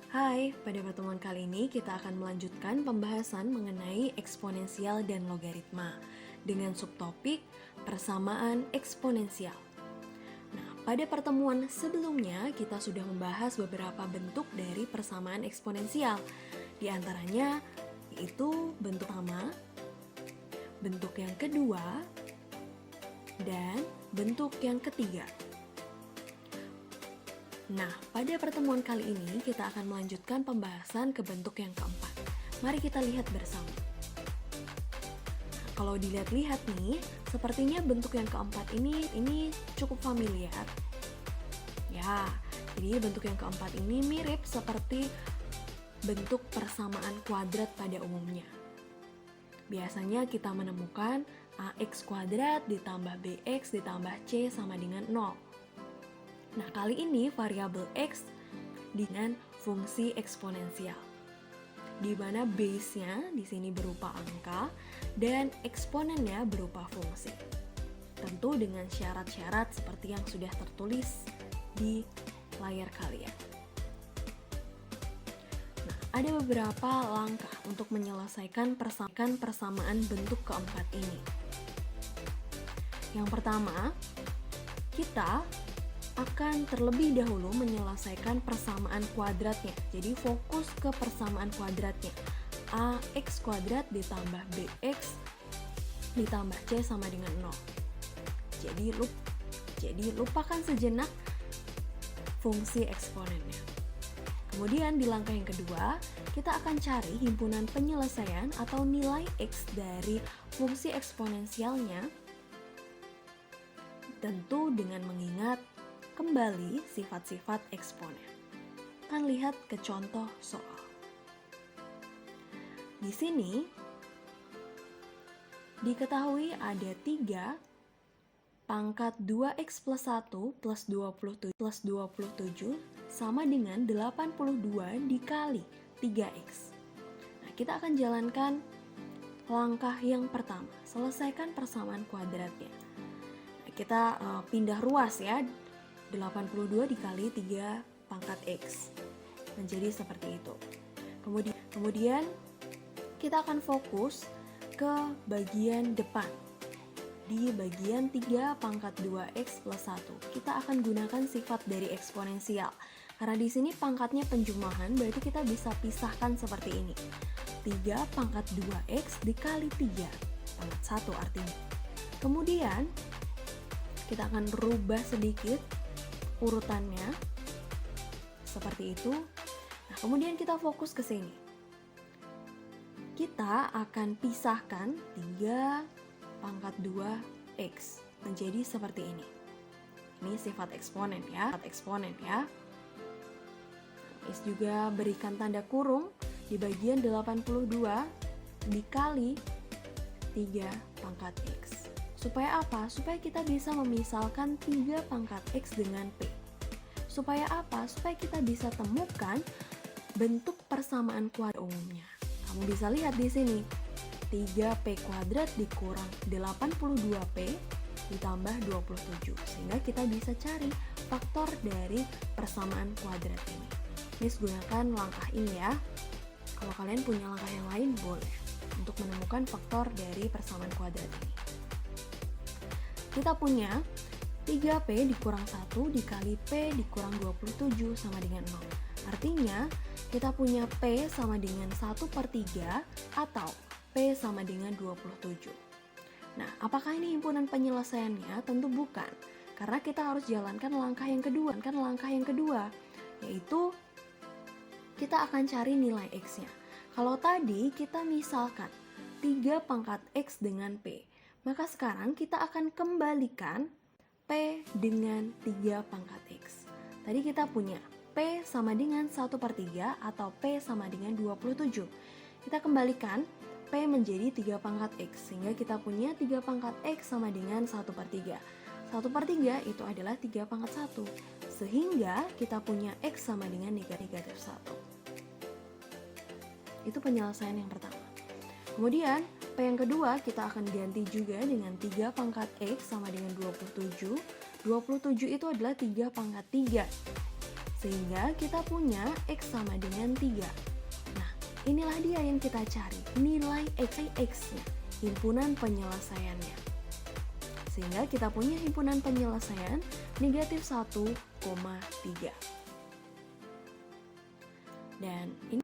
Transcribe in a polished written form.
Hai, pada pertemuan kali ini kita akan melanjutkan pembahasan mengenai eksponensial dan logaritma dengan subtopik persamaan eksponensial. Nah, pada pertemuan sebelumnya kita sudah membahas beberapa bentuk dari persamaan eksponensial. Di antaranya yaitu bentuk pertama, bentuk yang kedua, dan bentuk yang ketiga. Nah, pada pertemuan kali ini kita akan melanjutkan pembahasan ke bentuk yang keempat. Mari kita lihat bersama. Nah, kalau dilihat-lihat nih, sepertinya bentuk yang keempat ini cukup familiar. Ya, jadi bentuk yang keempat ini mirip seperti bentuk persamaan kuadrat pada umumnya. Biasanya kita menemukan ax kuadrat ditambah bx ditambah c sama dengan 0. Nah, kali ini variabel x dengan fungsi eksponensial, di mana base-nya di sini berupa angka dan eksponennya berupa fungsi. Tentu dengan syarat-syarat seperti yang sudah tertulis di layar kalian. Nah, ada beberapa langkah untuk menyelesaikan persamaan bentuk keempat ini. Yang pertama, kita akan terlebih dahulu menyelesaikan persamaan kuadratnya. Jadi fokus ke persamaan kuadratnya. Ax kuadrat ditambah bx ditambah c sama dengan 0. Jadi lupakan sejenak fungsi eksponennya. Kemudian di langkah yang kedua, kita akan cari himpunan penyelesaian atau nilai x dari fungsi eksponensialnya. Tentu dengan mengingat kembali sifat-sifat eksponen. Kita lihat ke contoh soal. Di sini diketahui ada 3 pangkat 2x plus 1 plus 27 sama dengan 82 dikali 3x. Nah, kita akan jalankan langkah yang pertama, selesaikan persamaan kuadratnya. Nah, kita pindah ruas ya. 82 dikali 3 pangkat x menjadi seperti itu. Kemudian kita akan fokus ke bagian depan. Di bagian 3 pangkat 2x plus 1 kita akan gunakan sifat dari eksponensial. Karena di sini pangkatnya penjumlahan, berarti kita bisa pisahkan seperti ini. 3 pangkat 2x dikali 3 pangkat 1 artinya. Kemudian kita akan rubah sedikit urutannya seperti itu. Nah, kemudian kita fokus ke sini. Kita akan pisahkan 3 pangkat 2x menjadi seperti ini. Ini sifat eksponen ya. Is juga berikan tanda kurung di bagian 82 dikali 3 pangkat x. Supaya apa? Supaya kita bisa memisalkan 3 pangkat x dengan p. Supaya apa? Supaya kita bisa temukan bentuk persamaan kuadrat umumnya. Kamu bisa lihat di sini. 3p kuadrat dikurang 82p ditambah 27. Sehingga kita bisa cari faktor dari persamaan kuadrat ini. Miss gunakan langkah ini ya. Kalau kalian punya langkah yang lain boleh untuk menemukan faktor dari persamaan kuadrat ini. Kita punya 3p dikurang 1 dikali p dikurang 27 sama dengan 0. Artinya, kita punya p sama dengan 1/3 atau p sama dengan 27. Nah, apakah ini himpunan penyelesaiannya? Tentu bukan. Karena kita harus jalankan langkah yang kedua. Yaitu, kita akan cari nilai x-nya. Kalau tadi kita misalkan 3 pangkat x dengan p. Maka sekarang kita akan kembalikan P dengan 3 pangkat X. Tadi kita punya P sama dengan 1/3 atau P sama dengan 27. Kita kembalikan P menjadi 3 pangkat X, sehingga kita punya 3 pangkat X sama dengan 1/3. 1/3 itu adalah 3 pangkat 1, sehingga kita punya X sama dengan negatif 1. Itu penyelesaian yang pertama. Kemudian P yang kedua kita akan ganti juga dengan 3 pangkat X sama dengan 27. 27 itu adalah 3 pangkat 3. Sehingga kita punya X sama dengan 3. Nah, inilah dia yang kita cari, nilai X-nya, himpunan penyelesaiannya. Sehingga kita punya himpunan penyelesaian negatif 1,3. Dan ini